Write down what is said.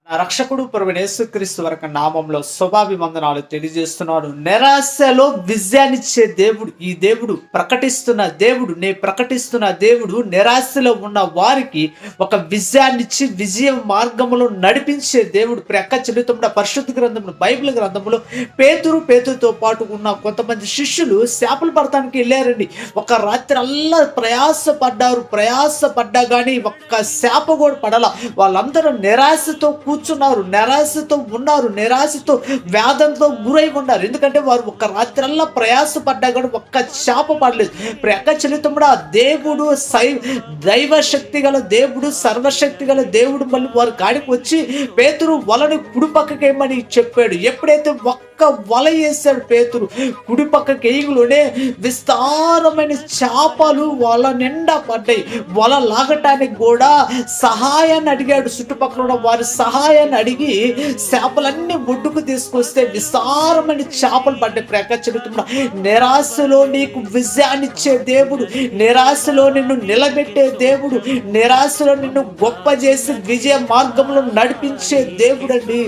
నా రక్షకుడు ప్రభువైన యేసుక్రీస్తు వరకు నామంలో శుభాభివందనాలు తెలియజేస్తున్నాడు. నిరాశలో విజయాన్నిచ్చే దేవుడు ఈ దేవుడు, ప్రకటిస్తున్న దేవుడు నిరాశలో ఉన్న వారికి ఒక విజయాన్నిచ్చి విజయ మార్గంలో నడిపించే దేవుడు. ప్రక్క చెల్లుతున్న పరిశుద్ధ గ్రంథంలో, బైబిల్ గ్రంథంలో పేతురుతో పాటు ఉన్న కొంతమంది శిష్యులు చేపలు పడటానికి వెళ్ళారండి. ఒక రాత్రి అల్లా ప్రయాసపడ్డా కానీ ఒక్క చేప కూడా పడాల. వాళ్ళందరూ నిరాశతో కూర్చున్నారు, నిరాశతో ఉన్నారు, నిరాశతో వేదంతో గురై ఉన్నారు. ఎందుకంటే వారు ఒక రాత్రల్లా ప్రయాసపడ్డా కూడా ఒక్క చేప పడలేదు. ప్రక్క చలితముడు ఆ దేవుడు దైవశక్తి గల దేవుడు, సర్వశక్తి గల దేవుడు మళ్ళీ వారి కాడికి వచ్చి పేతురు వలని కుడి పక్కకేయమని చెప్పాడు. ఎప్పుడైతే ఒక్క వల వేసాడు పేతురు, కుడి పక్కకి వేయలోనే విస్తారమైన చేపలు వల నిండా పడ్డాయి. వల లాగటానికి కూడా సహాయాన్ని అడిగాడు. చుట్టుపక్కల ఉన్న వారి సహాయాన్ని అడిగి చేపలన్నీ ఒడ్డుకు తీసుకొస్తే విస్తారమైన చేపలు పడ్డాయి. ప్రకటించడం నిరాశలో నీకు విజయాన్నిచ్చే దేవుడు, నిరాశలో నిన్ను నిలబెట్టే దేవుడు, నిరాశలో నిన్ను గొప్ప చేసి విజయ మార్గంలో నడిపించే దేవుడు అండి.